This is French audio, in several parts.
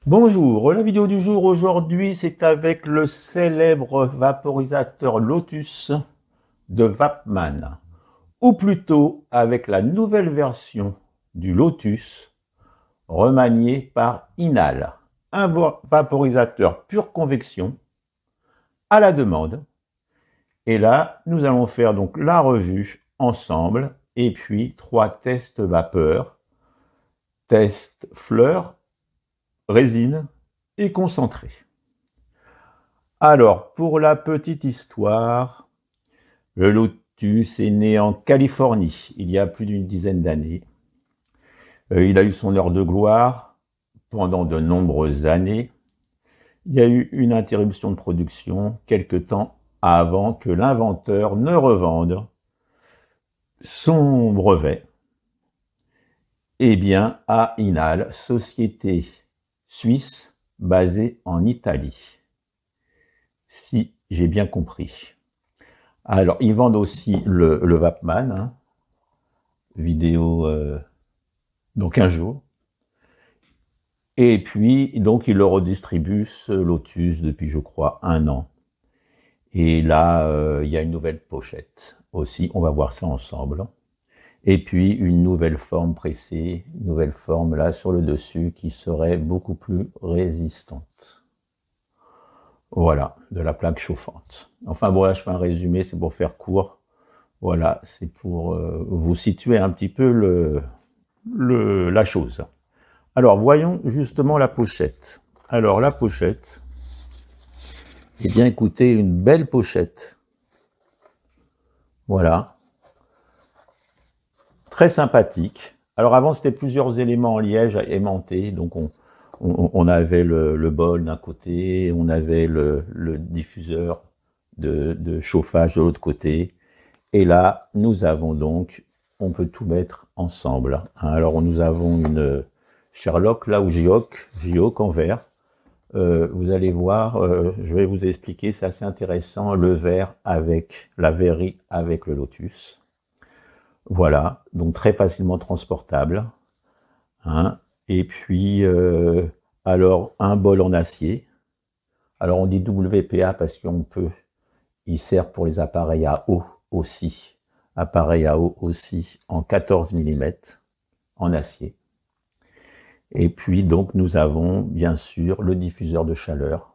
Bonjour, la vidéo du jour aujourd'hui c'est avec le célèbre vaporisateur Lotus de Vapman, ou plutôt avec la nouvelle version du Lotus remanié par Inal, un vaporisateur pure convection à la demande. Et là nous allons faire donc la revue ensemble et puis 3 tests vapeur, test fleur, résine et concentré. Alors, pour la petite histoire, le Lotus est né en Californie il y a plus d'une dizaine d'années. Il a eu son heure de gloire pendant de nombreuses années. Il y a eu une interruption de production quelque temps avant que l'inventeur ne revende son brevet à Inal, société suisse basée en Italie. Si j'ai bien compris. Alors, ils vendent aussi le Vapman, hein, vidéo dans 15 jours. Et puis, donc, ils le redistribuent, ce Lotus, depuis, je crois, 1 an. Et là, il y a une nouvelle pochette aussi, on va voir ça ensemble. Et puis, une nouvelle forme pressée, une nouvelle forme là sur le dessus qui serait beaucoup plus résistante. Voilà, de la plaque chauffante. Enfin bon, là je fais un résumé, c'est pour faire court. Voilà, c'est pour vous situer un petit peu la chose. Alors, voyons justement la pochette. Alors, la pochette, eh bien écoutez, une belle pochette. Voilà. Très sympathique. Alors avant, c'était plusieurs éléments en liège aimantés, donc on avait le bol d'un côté, on avait le diffuseur de chauffage de l'autre côté, et là, nous avons donc, on peut tout mettre ensemble. Alors, nous avons une Sherlock, là, ou Gioc en verre. Vous allez voir, je vais vous expliquer, c'est assez intéressant, le verre avec la verrerie avec le Lotus. Voilà, donc très facilement transportable. Hein. Et puis, alors, un bol en acier. Alors, on dit WPA parce qu'on peut, il sert pour les appareils à eau aussi. Appareil à eau aussi en 14 mm en acier. Et puis, donc, nous avons, bien sûr, le diffuseur de chaleur.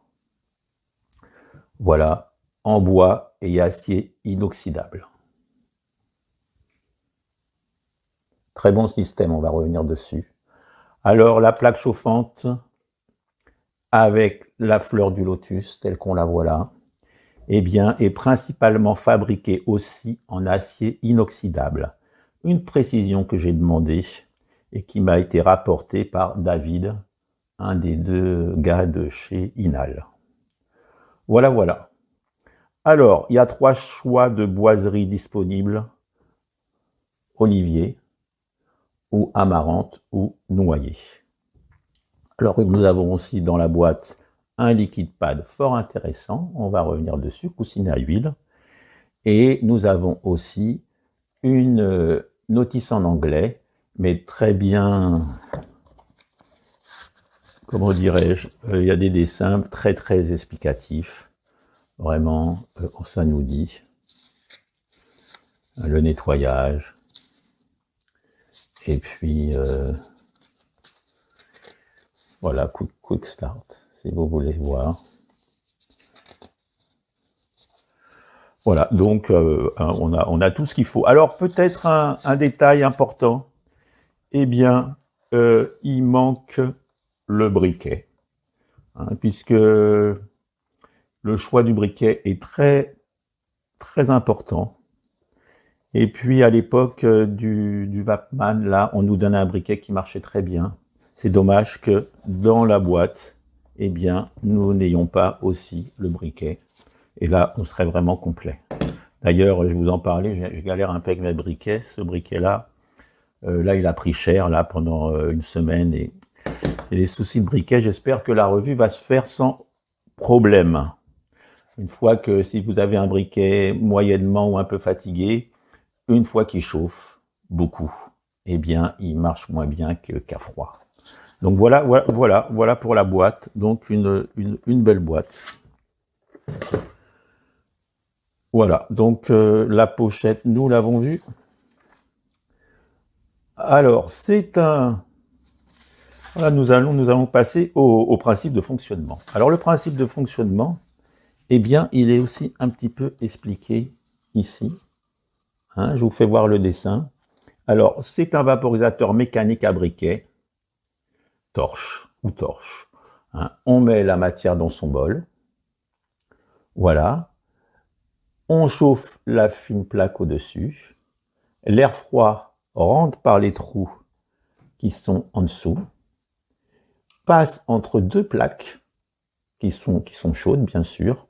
Voilà, en bois et acier inoxydable. Très bon système, on va revenir dessus. Alors, la plaque chauffante avec la fleur du Lotus, telle qu'on la voit là, eh bien, est principalement fabriquée aussi en acier inoxydable. Une précision que j'ai demandée et qui m'a été rapportée par David, un des 2 gars de chez Inal. Voilà, voilà. Alors, il y a 3 choix de boiserie disponibles. Olivier, ou amarante, ou noyer. Alors, nous avons aussi dans la boîte un liquide pad fort intéressant. On va revenir dessus, coussinet à huile. Et nous avons aussi une notice en anglais, mais très bien, comment dirais-je, il y a des dessins très très explicatifs. Vraiment, ça nous dit le nettoyage. Et puis, voilà, quick start, si vous voulez voir. Voilà, donc on a tout ce qu'il faut. Alors peut-être un détail important, eh bien, il manque le briquet, hein, puisque le choix du briquet est très, très important. Et puis à l'époque du Vapman, là, on nous donnait un briquet qui marchait très bien. C'est dommage que dans la boîte, eh bien, nous n'ayons pas aussi le briquet. Et là, on serait vraiment complet. D'ailleurs, je vous en parlais, je galère un peu avec mes briquets. Ce briquet-là, là, il a pris cher là pendant une semaine. Et les soucis de briquet, j'espère que la revue va se faire sans problème. Une fois que si vous avez un briquet moyennement ou un peu fatigué, une fois qu'il chauffe beaucoup, eh bien, il marche moins bien qu'à froid. Donc voilà pour la boîte. Donc une belle boîte. Voilà, donc la pochette, nous l'avons vue. Alors, c'est un... Voilà, nous allons passer au principe de fonctionnement. Alors, le principe de fonctionnement, eh bien, il est aussi un petit peu expliqué ici. Hein, je vous fais voir le dessin. Alors, c'est un vaporisateur mécanique à briquet, torche ou torche. Hein, on met la matière dans son bol. Voilà. On chauffe la fine plaque au-dessus. L'air froid rentre par les trous qui sont en dessous, passe entre deux plaques qui sont chaudes, bien sûr,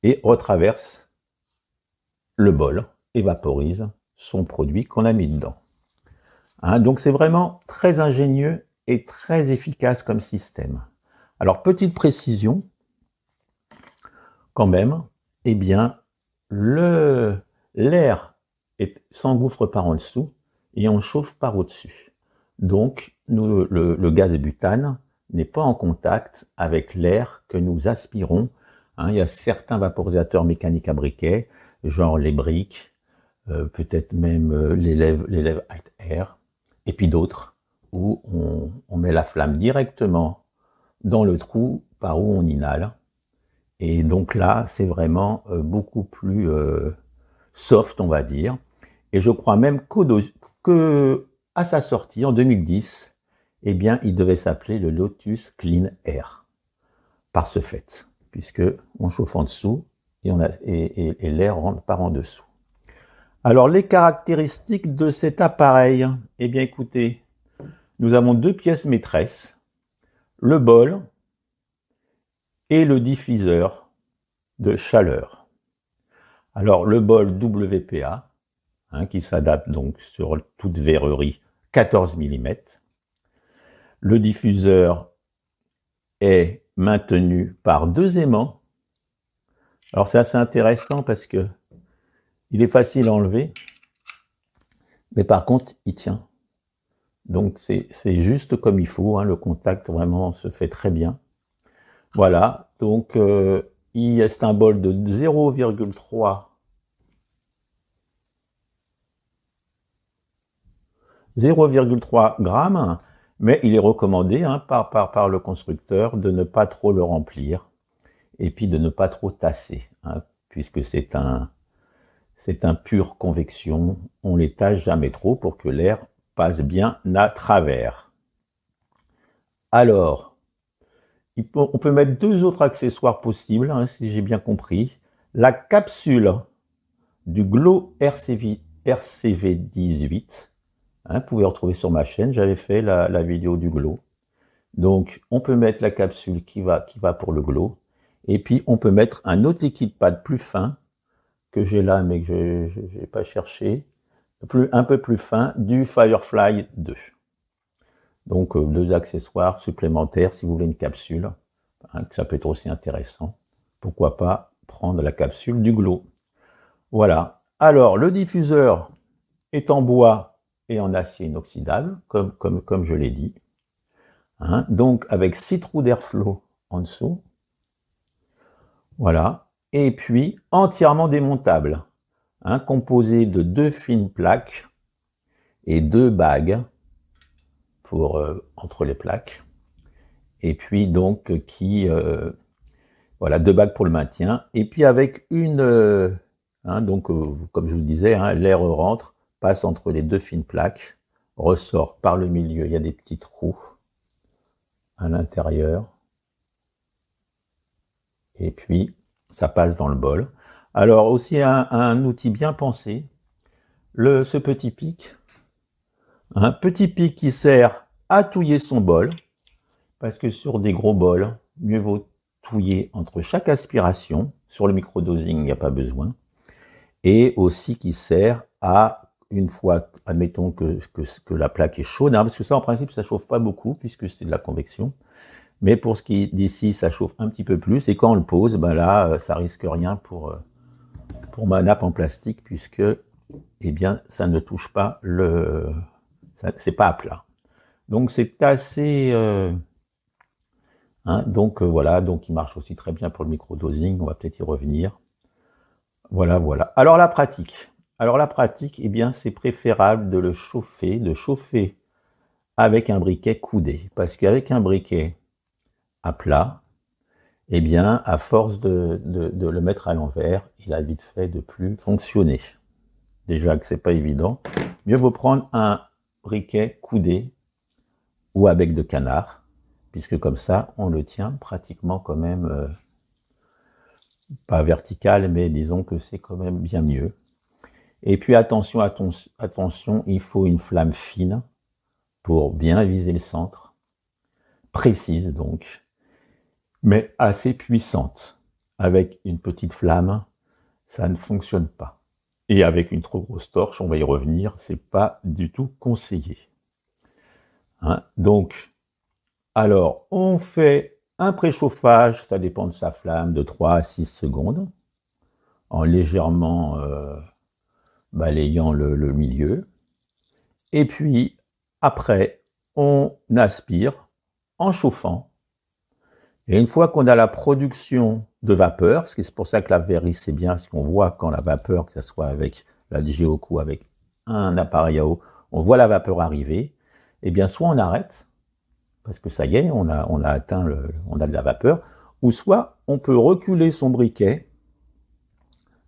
et retraverse le bol et vaporise son produit qu'on a mis dedans. Hein, donc c'est vraiment très ingénieux et très efficace comme système. Alors, petite précision, quand même, eh bien, l'air s'engouffre par en dessous et on chauffe par au-dessus. Donc, le gaz butane n'est pas en contact avec l'air que nous aspirons. Hein, il y a certains vaporisateurs mécaniques à briquet, genre les briques, peut-être même les lèvres Alt Air, et puis d'autres où on met la flamme directement dans le trou par où on inhale. Et donc là, c'est vraiment beaucoup plus soft, on va dire. Et je crois même qu'à sa sortie, en 2010, eh bien, il devait s'appeler le Lotus Clean Air, par ce fait, puisque on chauffe en dessous et l'air rentre par en dessous. Alors, les caractéristiques de cet appareil, eh bien, écoutez, nous avons deux pièces maîtresses, le bol et le diffuseur de chaleur. Alors, le bol WPA, hein, qui s'adapte donc sur toute verrerie 14 mm. Le diffuseur est maintenu par deux aimants. Alors, c'est assez intéressant parce que il est facile à enlever, mais par contre, il tient. Donc, c'est juste comme il faut, hein, le contact vraiment se fait très bien. Voilà, donc c'est un bol de 0,3 grammes, mais il est recommandé hein, par le constructeur de ne pas trop le remplir et puis de ne pas trop tasser, hein, puisque c'est un pur convection, on les tasse jamais trop pour que l'air passe bien à travers. Alors, on peut mettre deux autres accessoires possibles, hein, si j'ai bien compris. La capsule du Glow RCV 18, hein, vous pouvez retrouver sur ma chaîne, j'avais fait la vidéo du Glow. Donc, on peut mettre la capsule qui va pour le Glow, et puis on peut mettre un autre liquide pad plus fin, que j'ai là, mais que je n'ai pas cherché, un peu plus fin, du Firefly 2. Donc, deux accessoires supplémentaires si vous voulez une capsule, hein, ça peut être aussi intéressant. Pourquoi pas prendre la capsule du Glow. Voilà. Alors, le diffuseur est en bois et en acier inoxydable, comme je l'ai dit. Hein, donc, avec 6 trous d'airflow en dessous. Voilà. Et puis, entièrement démontable, hein, composé de deux fines plaques et deux bagues entre les plaques, et puis donc voilà, deux bagues pour le maintien, et puis avec hein, donc comme je vous disais, hein, l'air rentre, passe entre les deux fines plaques, ressort par le milieu, il y a des petits trous à l'intérieur, et puis ça passe dans le bol. Alors aussi un outil bien pensé, ce petit pic, un petit pic qui sert à touiller son bol, parce que sur des gros bols, mieux vaut touiller entre chaque aspiration. Sur le microdosing, il n'y a pas besoin. Et aussi qui sert à, une fois, admettons que la plaque est chaude, hein, parce que ça, en principe, ça ne chauffe pas beaucoup, puisque c'est de la convection. Mais pour ce qui est d'ici, ça chauffe un petit peu plus. Et quand on le pose, ben là, ça risque rien pour ma nappe en plastique, puisque, eh bien, ça ne touche pas c'est pas à plat. Donc c'est assez... donc voilà, donc il marche aussi très bien pour le microdosing, on va peut-être y revenir. Voilà, voilà. Alors la pratique. Alors la pratique, eh bien c'est préférable de le chauffer, de chauffer avec un briquet coudé. Parce qu'avec un briquet à plat, eh bien à force de le mettre à l'envers, il a vite fait de plus fonctionner. Déjà que c'est pas évident. Mieux vaut prendre un briquet coudé ou à bec de canard, puisque comme ça, on le tient pratiquement quand même, pas vertical, mais disons que c'est quand même bien mieux. Et puis attention, attention, il faut une flamme fine pour bien viser le centre, précise donc, mais assez puissante. Avec une petite flamme, ça ne fonctionne pas. Et avec une trop grosse torche, on va y revenir, c'est pas du tout conseillé. Donc, alors, on fait un préchauffage, ça dépend de sa flamme, de 3 à 6 secondes, en légèrement balayant le milieu. Et puis, après, on aspire en chauffant. Et une fois qu'on a la production de vapeur, c'est pour ça que la verrerie c'est bien, parce qu'on voit quand la vapeur, que ce soit avec la Geoco, avec un appareil à eau, on voit la vapeur arriver, et bien soit on arrête, parce que ça y est, on a atteint on a de la vapeur, ou soit on peut reculer son briquet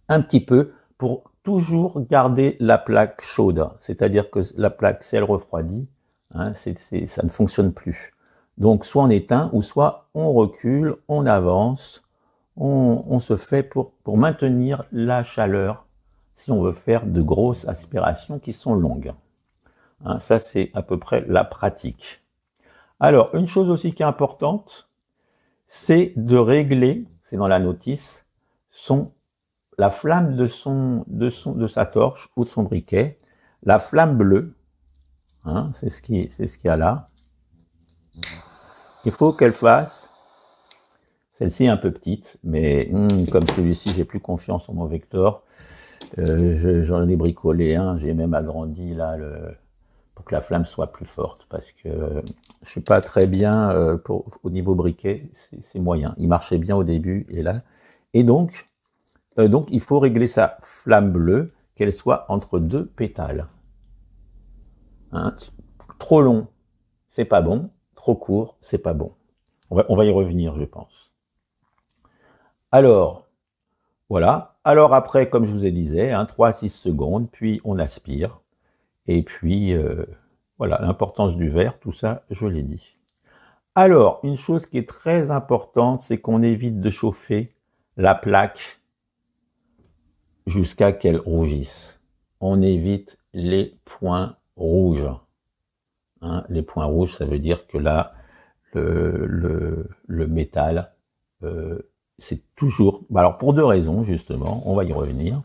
un petit peu pour toujours garder la plaque chaude. C'est-à-dire que la plaque, si elle refroidit, ça ne fonctionne plus. Donc soit on éteint, ou soit on recule, on avance, on se fait pour maintenir la chaleur si on veut faire de grosses aspirations qui sont longues. Ça, c'est à peu près la pratique. Alors, une chose aussi qui est importante, c'est de régler, c'est dans la notice, la flamme de sa torche ou de son briquet, la flamme bleue, c'est ce qu'il y a là. Il faut qu'elle fasse, celle-ci est un peu petite, mais comme celui-ci, j'ai plus confiance en mon Vector. J'en ai bricolé un, j'ai même agrandi là pour que la flamme soit plus forte, parce que je suis pas très bien au niveau briquet, c'est moyen. Il marchait bien au début et là, et donc il faut régler sa flamme bleue, qu'elle soit entre deux pétales. Trop long, c'est pas bon. Trop court, c'est pas bon. On va y revenir, je pense. Alors, voilà. Alors après, comme je vous ai dit, 3 à 6 secondes, puis on aspire. Et puis, voilà, l'importance du verre, tout ça, je l'ai dit. Alors, une chose qui est très importante, c'est qu'on évite de chauffer la plaque jusqu'à qu'elle rougisse. On évite les points rouges. Les points rouges, ça veut dire que là, le métal, c'est toujours... Alors, pour deux raisons, justement, on va y revenir.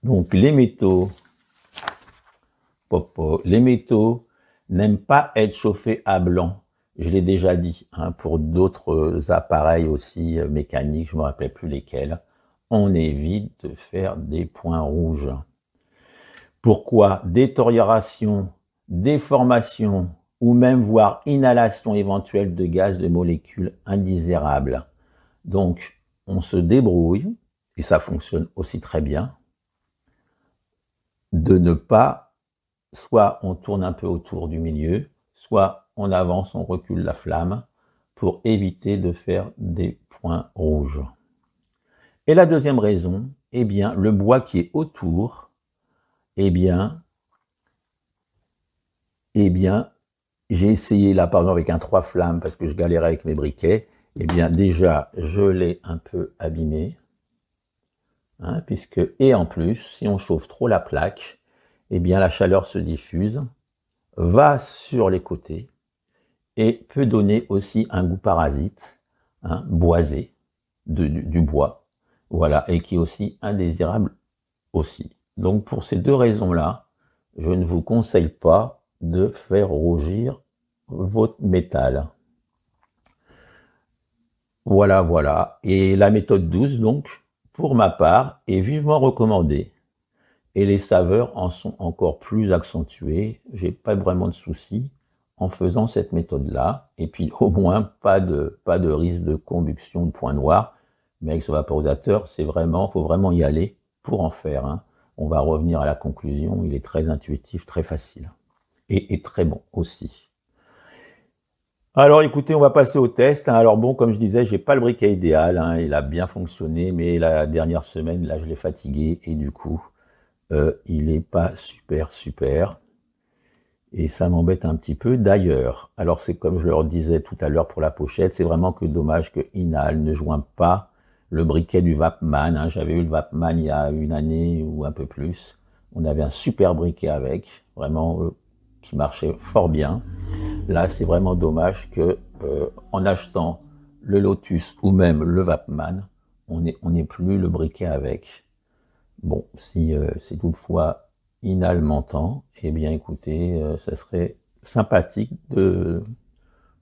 Donc, les métaux n'aiment pas être chauffés à blanc. Je l'ai déjà dit, pour d'autres appareils aussi mécaniques, je ne me rappelle plus lesquels, on évite de faire des points rouges. Pourquoi? Détérioration, déformation ou même voire inhalation éventuelle de gaz de molécules indésirables. Donc, on se débrouille, et ça fonctionne aussi très bien, de ne pas, soit on tourne un peu autour du milieu, soit on avance, on recule la flamme pour éviter de faire des points rouges. Et la deuxième raison, eh bien, le bois qui est autour, eh bien, j'ai essayé là, par exemple, avec un 3 flammes, parce que je galérais avec mes briquets, eh bien, déjà, je l'ai un peu abîmé, et en plus, si on chauffe trop la plaque, eh bien, la chaleur se diffuse, va sur les côtés, et peut donner aussi un goût parasite, boisé, du bois, voilà, et qui est aussi indésirable aussi. Donc pour ces deux raisons-là, je ne vous conseille pas de faire rougir votre métal. Voilà, voilà. Et la méthode 12, donc, pour ma part, est vivement recommandée. et les saveurs en sont encore plus accentuées. J'ai pas vraiment de soucis en faisant cette méthode-là. Et puis au moins pas de risque de combustion de point noir. Mais avec ce vaporisateur, faut vraiment y aller pour en faire. Hein. On va revenir à la conclusion. Il est très intuitif, très facile et très bon aussi. Alors écoutez, on va passer au test. Hein. Alors bon, comme je disais, j'ai pas le briquet idéal. Hein. Il a bien fonctionné, mais la dernière semaine, là, je l'ai fatigué et du coup, il est pas super. Et ça m'embête un petit peu. D'ailleurs, alors c'est comme je leur disais tout à l'heure pour la pochette, c'est vraiment que dommage que Inal ne joigne pas le briquet du Vapman. Hein. J'avais eu le Vapman il y a une année ou un peu plus. On avait un super briquet avec, vraiment qui marchait fort bien. Là, c'est vraiment dommage que en achetant le Lotus ou même le Vapman, on n'ait plus le briquet avec. Bon, si toutefois Inal m'entend, eh bien écoutez, ça serait sympathique de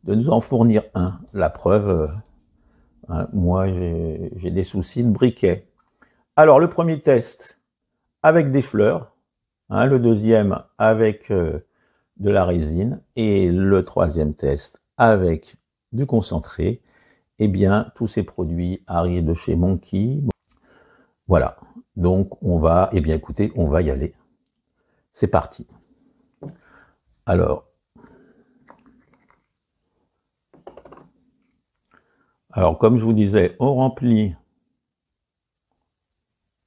nous en fournir un. La preuve, hein, moi j'ai des soucis de briquet. Alors le premier test avec des fleurs, hein, le deuxième avec de la résine et le troisième test avec du concentré. Eh bien tous ces produits arrivent de chez Monkey. Voilà, donc on va, eh bien écoutez, on va y aller. C'est parti. Alors, comme je vous disais, on remplit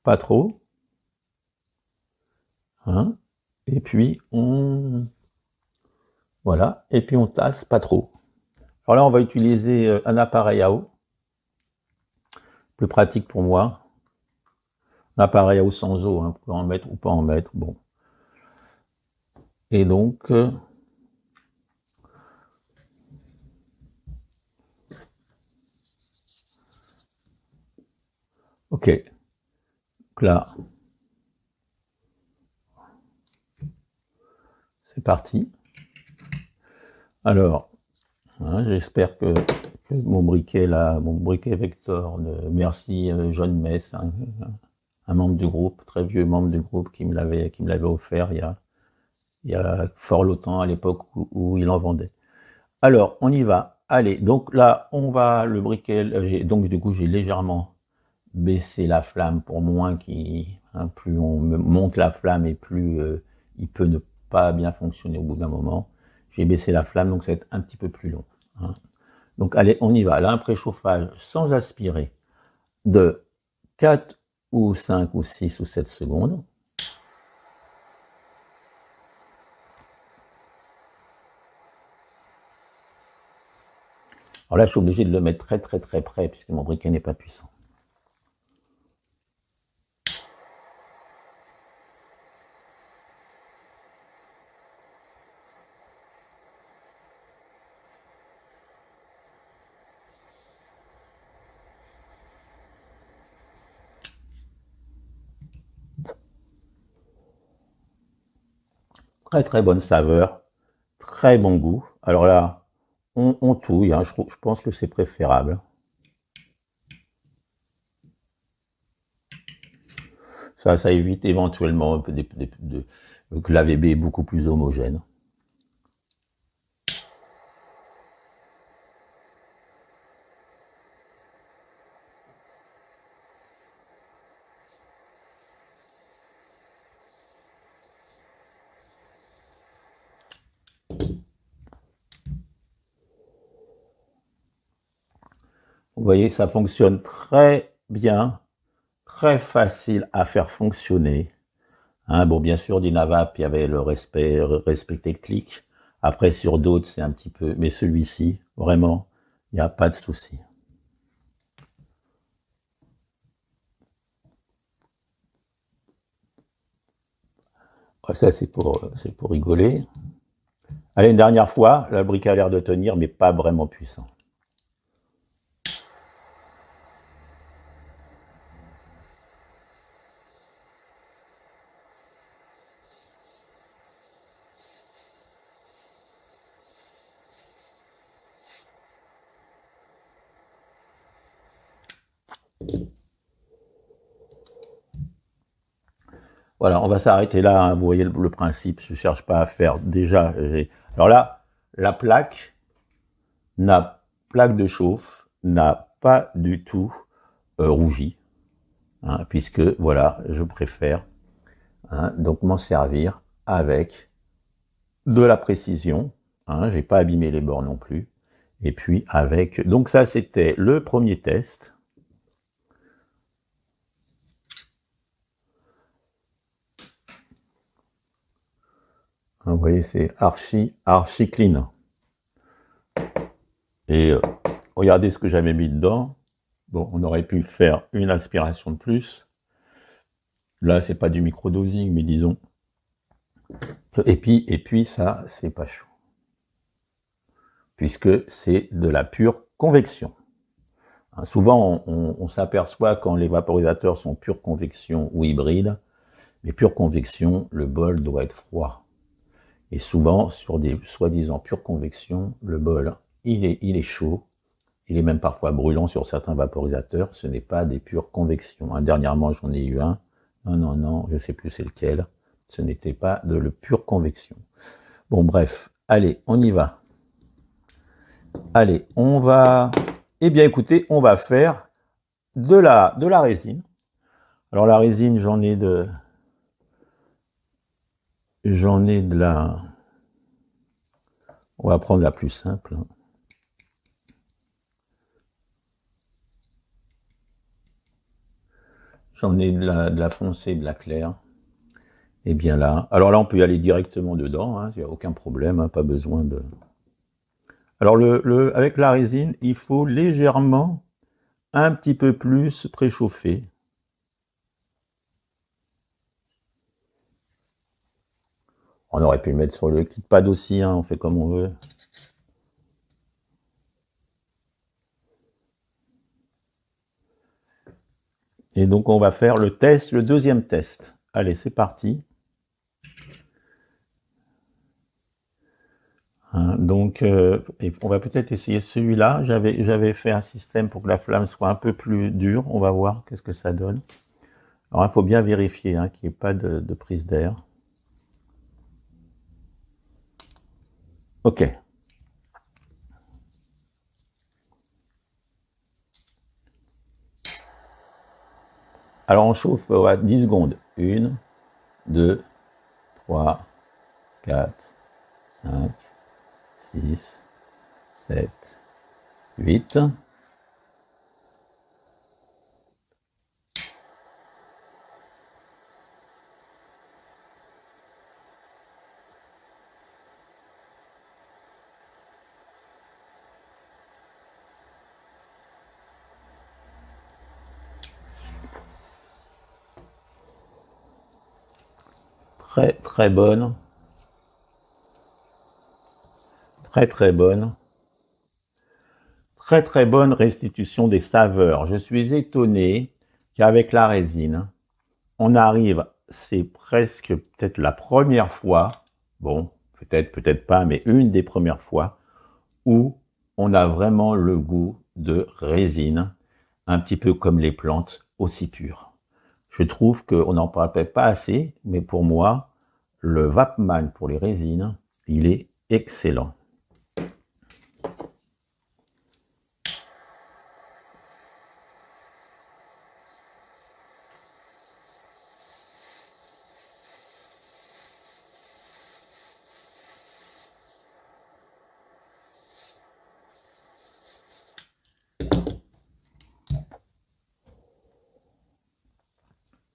pas trop, hein, et puis voilà, et puis on tasse pas trop. Alors là, on va utiliser un appareil à eau, plus pratique pour moi. Un appareil à eau sans eau, hein, pour en mettre ou pas en mettre, bon. Et donc, ok, donc là, c'est parti. Alors, hein, j'espère que mon briquet là, mon briquet Vector, merci John Mess, hein, un membre du groupe, très vieux membre du groupe qui me l'avait offert il y a fort longtemps à l'époque où il en vendait. Alors, on y va. Allez, donc là, on va le briquet. Donc du coup, j'ai légèrement baissé la flamme pour moins plus on monte la flamme et plus il peut ne pas bien fonctionner au bout d'un moment. J'ai baissé la flamme, donc ça va être un petit peu plus long. Hein. Donc allez, on y va. Là, un préchauffage sans aspirer de 4 ou 5 ou 6 ou 7 secondes. Alors là, je suis obligé de le mettre très près puisque mon briquet n'est pas puissant. Très bonne saveur, très bon goût. Alors là, on touille, hein, je pense que c'est préférable. Ça évite éventuellement un peu que l'AVB est beaucoup plus homogène. Vous voyez, ça fonctionne très bien, très facile à faire fonctionner. Hein, bon, bien sûr, d'Inavap, il y avait le respecter le clic. Après, sur d'autres, c'est un petit peu... Mais celui-ci, vraiment, il n'y a pas de souci. Ça, c'est pour rigoler. Allez, une dernière fois, la brique a l'air de tenir, mais pas vraiment puissant. Voilà, on va s'arrêter là, hein. Vous voyez le principe, je ne cherche pas à faire. Déjà, alors là, la plaque de chauffe n'a pas du tout rougi, hein, puisque, voilà, je préfère donc m'en servir avec de la précision, hein, j'ai pas abîmé les bords non plus, et puis avec... Donc ça, c'était le premier test. Vous voyez, c'est archi clean. Et regardez ce que j'avais mis dedans. Bon, on aurait pu faire une aspiration de plus. Là, c'est pas du microdosing, mais disons. Et puis ça, c'est pas chaud. Puisque c'est de la pure convection. Hein, souvent, on s'aperçoit quand les vaporisateurs sont pure convection ou hybrides, mais pure convection, le bol doit être froid. Et souvent, sur des soi-disant pure convection, le bol, il est chaud. Il est même parfois brûlant sur certains vaporisateurs. Ce n'est pas des pures convections. Dernièrement, j'en ai eu un. Non, je ne sais plus c'est lequel. Ce n'était pas de la pure convection. Bon, bref. Allez, on y va. Allez, on va... Eh bien, écoutez, on va faire de la résine. Alors, la résine, j'en ai de la... On va prendre la plus simple. J'en ai de la foncée, de la claire. Et bien là, alors là, on peut y aller directement dedans, il n'y a aucun problème, pas besoin de... Alors, avec la résine, il faut légèrement, un petit peu plus préchauffer. On aurait pu le mettre sur le kit pad aussi, on fait comme on veut. Et donc, on va faire le test, le deuxième test. Allez, c'est parti. Donc, on va peut-être essayer celui-là. J'avais fait un système pour que la flamme soit un peu plus dure. On va voir qu'est-ce que ça donne. Alors, il faut bien vérifier qu'il n'y ait pas de prise d'air. OK. Alors, on chauffe à 10 secondes. 1, 2, 3, 4, 5, 6, 7, 8. Très bonne. Très bonne. Très bonne restitution des saveurs. Je suis étonné qu'avec la résine, on arrive, c'est presque peut-être la première fois, bon, peut-être pas, mais une des premières fois, où on a vraiment le goût de résine, un petit peu comme les plantes, aussi pures. Je trouve qu'on n'en parle peut-être pas assez, mais pour moi, le Vapman pour les résines, il est excellent.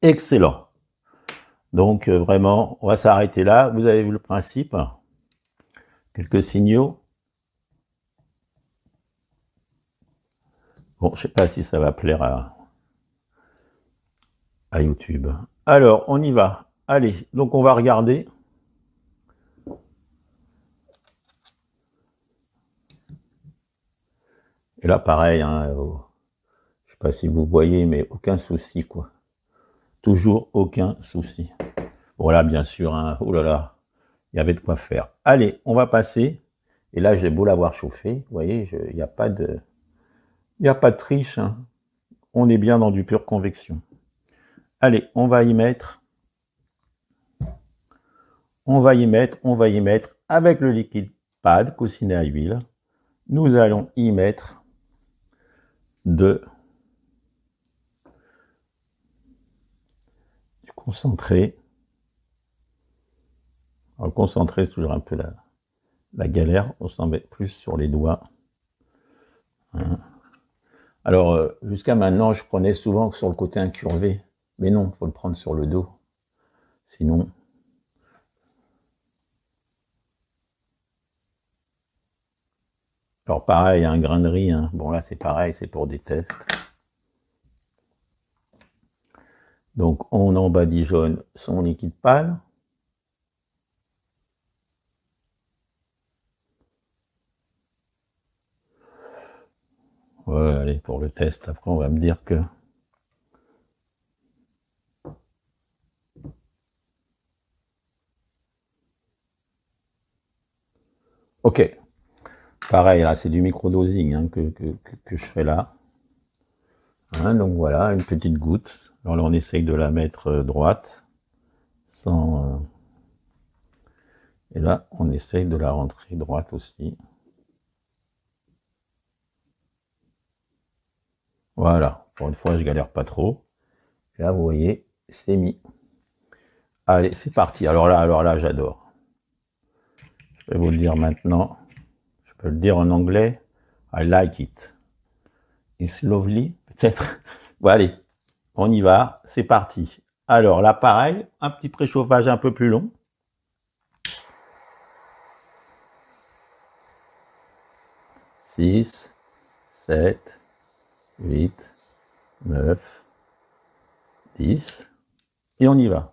Excellent. Donc vraiment, on va s'arrêter là. Vous avez vu le principe. Quelques signaux. Bon, je ne sais pas si ça va plaire à YouTube. Alors, on y va. Allez, donc on va regarder. Et là, pareil, je ne sais pas si vous voyez, mais aucun souci, quoi. Toujours aucun souci. Voilà, bien sûr, oh là là, il y avait de quoi faire. Allez, on va passer. Et là, j'ai beau l'avoir chauffé, vous voyez, il n'y a pas de triche. On est bien dans du pure convection. Allez, on va y mettre on va y mettre avec le liquide pad coussinet à huile, nous allons y mettre du concentré. Alors, le concentré, c'est toujours un peu la galère, on s'en met plus sur les doigts. Hein. Alors, jusqu'à maintenant, je prenais souvent sur le côté incurvé, mais non, il faut le prendre sur le dos, sinon... Alors pareil, un grain de riz, hein. Bon là c'est pareil, c'est pour des tests. Donc on embadigeonne son liquide pâle. Ouais, allez, pour le test, après on va me dire que... Ok. Pareil, là, c'est du microdosing hein, que je fais là. Hein, donc voilà, une petite goutte. Alors là, on essaye de la mettre droite. Sans, Et là, on essaye de la rentrer droite aussi. Voilà, pour une fois, je galère pas trop. Et là, vous voyez, c'est mis. Allez, c'est parti. Alors là, j'adore. Je vais vous le dire maintenant. Je peux le dire en anglais. I like it. It's lovely, peut-être. Bon, allez, on y va. C'est parti. Alors là, pareil, un petit préchauffage un peu plus long. « 6, 7, 8, 9, 10. » Et on y va.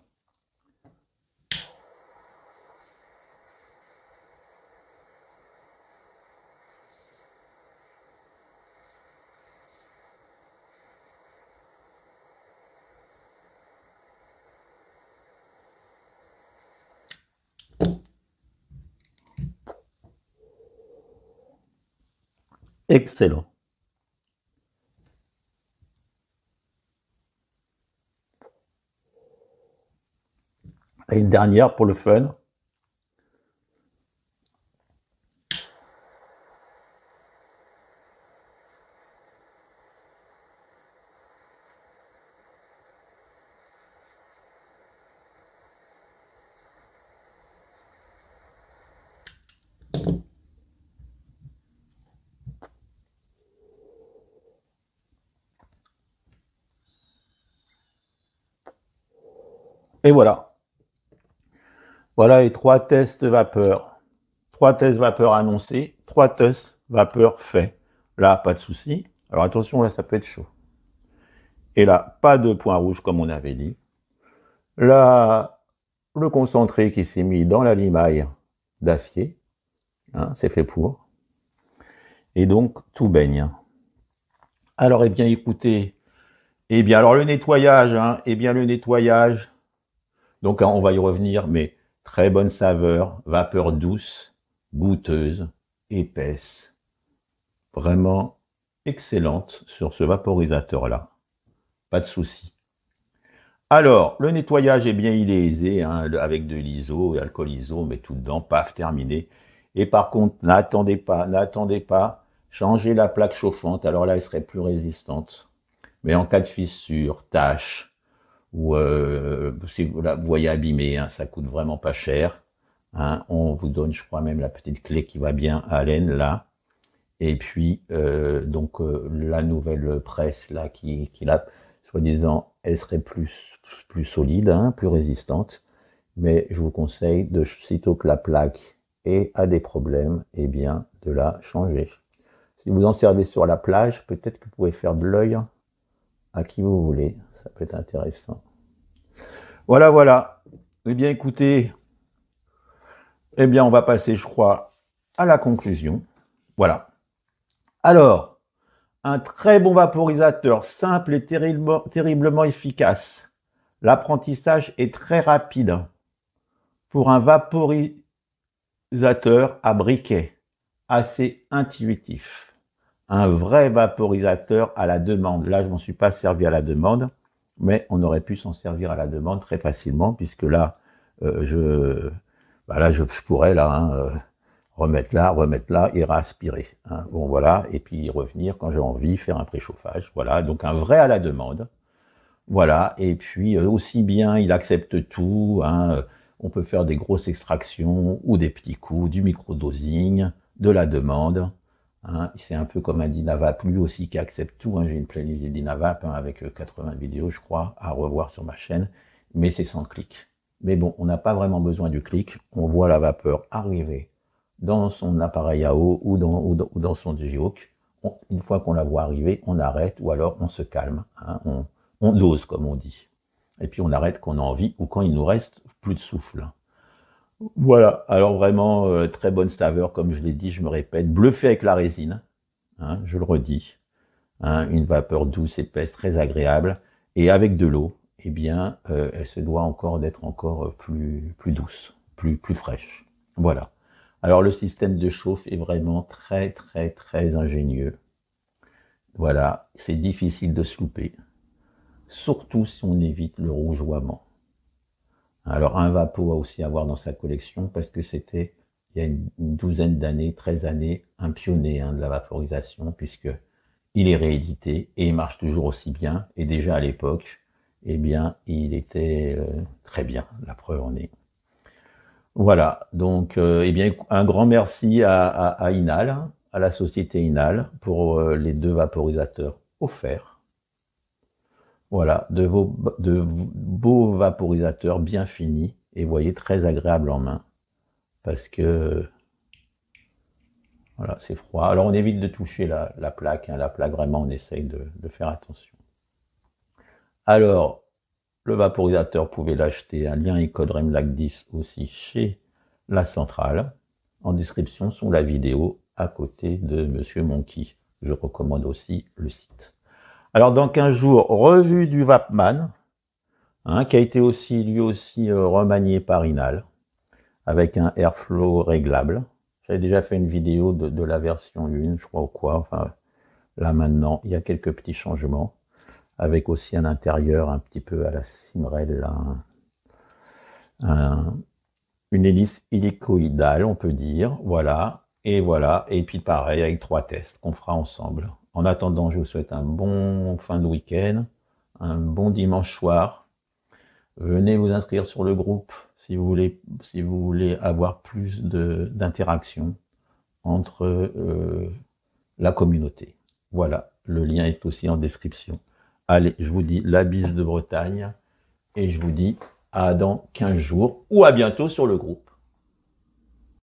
Excellent. Et une dernière pour le fun. Et voilà. Voilà les 3 tests vapeur. 3 tests vapeur annoncés, 3 tests vapeur faits. Là, pas de souci. Alors attention, là, ça peut être chaud. Et là, pas de point rouge comme on avait dit. Là, le concentré qui s'est mis dans la limaille d'acier. Hein, c'est fait pour. Et donc, tout baigne. Alors, eh bien, écoutez, eh bien, alors le nettoyage, hein, eh bien, le nettoyage, donc on va y revenir, mais très bonne saveur, vapeur douce, goûteuse, épaisse, vraiment excellente sur ce vaporisateur-là, pas de souci. Alors, le nettoyage, eh bien, il est aisé, hein, avec de l'ISO, alcool ISO, on met tout dedans, paf, terminé. Et par contre, n'attendez pas, changez la plaque chauffante, alors là, elle serait plus résistante. Mais en cas de fissure, tache, ou si vous la voyez abîmée, hein, ça coûte vraiment pas cher. Hein, on vous donne, je crois, même la petite clé qui va bien à laine, là. Et puis, la nouvelle presse, là, qui là, soi-disant, elle serait plus solide, hein, plus résistante. Mais je vous conseille, sitôt que la plaque a des problèmes, eh bien, de la changer. Si vous en servez sur la plage, peut-être que vous pouvez faire de l'œil à qui vous voulez. Ça peut être intéressant. Voilà, voilà. Eh bien, écoutez, eh bien, on va passer, je crois, à la conclusion. Voilà. Alors, un très bon vaporisateur, simple et terriblement efficace. L'apprentissage est très rapide pour un vaporisateur à briquet, assez intuitif. Un vrai vaporisateur à la demande. Là, je ne m'en suis pas servi à la demande, mais on aurait pu s'en servir à la demande très facilement, puisque là, bah là, je pourrais là, remettre là et réaspirer. Hein. Bon, voilà, et puis revenir quand j'ai envie, faire un préchauffage. Voilà, donc un vrai à la demande. Voilà, et puis aussi bien, il accepte tout. Hein, on peut faire des grosses extractions ou des petits coups, du microdosing, de la demande. Hein, c'est un peu comme un Dynavap, lui aussi qui accepte tout. Hein, j'ai une playlist Dynavap avec 80 vidéos, je crois, à revoir sur ma chaîne, mais c'est sans clic. Mais bon, on n'a pas vraiment besoin du clic. On voit la vapeur arriver dans son appareil à eau ou dans son G-Hawk. Une fois qu'on la voit arriver, on arrête ou alors on se calme. Hein, on dose, comme on dit. Et puis on arrête quand on a envie ou quand il nous reste plus de souffle. Voilà, alors vraiment, très bonne saveur, comme je l'ai dit, je me répète, bluffé avec la résine, hein, je le redis, hein, une vapeur douce, épaisse, très agréable, et avec de l'eau, eh bien, elle se doit encore d'être encore plus douce, plus fraîche. Voilà. Alors le système de chauffe est vraiment très ingénieux. Voilà, c'est difficile de se louper, surtout si on évite le rougeoiement. Alors un Vapo à aussi avoir dans sa collection parce que c'était il y a une douzaine d'années, 13 années, un pionnier de la vaporisation puisque il est réédité et il marche toujours aussi bien. Et déjà à l'époque, eh bien, il était très bien. La preuve en est. Voilà. Donc, eh bien, un grand merci à Inal, à la société Inal pour les 2 vaporisateurs offerts. Voilà, de beaux vaporisateurs bien finis et vous voyez très agréable en main parce que voilà, c'est froid. Alors on évite de toucher la plaque, hein, la plaque vraiment on essaye de faire attention. Alors le vaporisateur, vous pouvez l'acheter, un lien et code Remlac 10 aussi chez la centrale, en description sous la vidéo à côté de Monsieur Monkey. Je recommande aussi le site. Alors dans 15 jours, revue du Vapman, hein, qui a été aussi lui aussi remanié par Inal, avec un airflow réglable. J'avais déjà fait une vidéo de la version 1, je crois, ou quoi. Enfin, là maintenant, il y a quelques petits changements, avec aussi un intérieur un petit peu à la Simrel, une hélice hélicoïdale, on peut dire, voilà, et puis pareil, avec 3 tests qu'on fera ensemble. En attendant, je vous souhaite un bon fin de week-end, un bon dimanche soir. Venez vous inscrire sur le groupe si vous voulez avoir plus d'interaction entre la communauté. Voilà, le lien est aussi en description. Allez, je vous dis la bise de Bretagne et je vous dis à dans 15 jours ou à bientôt sur le groupe.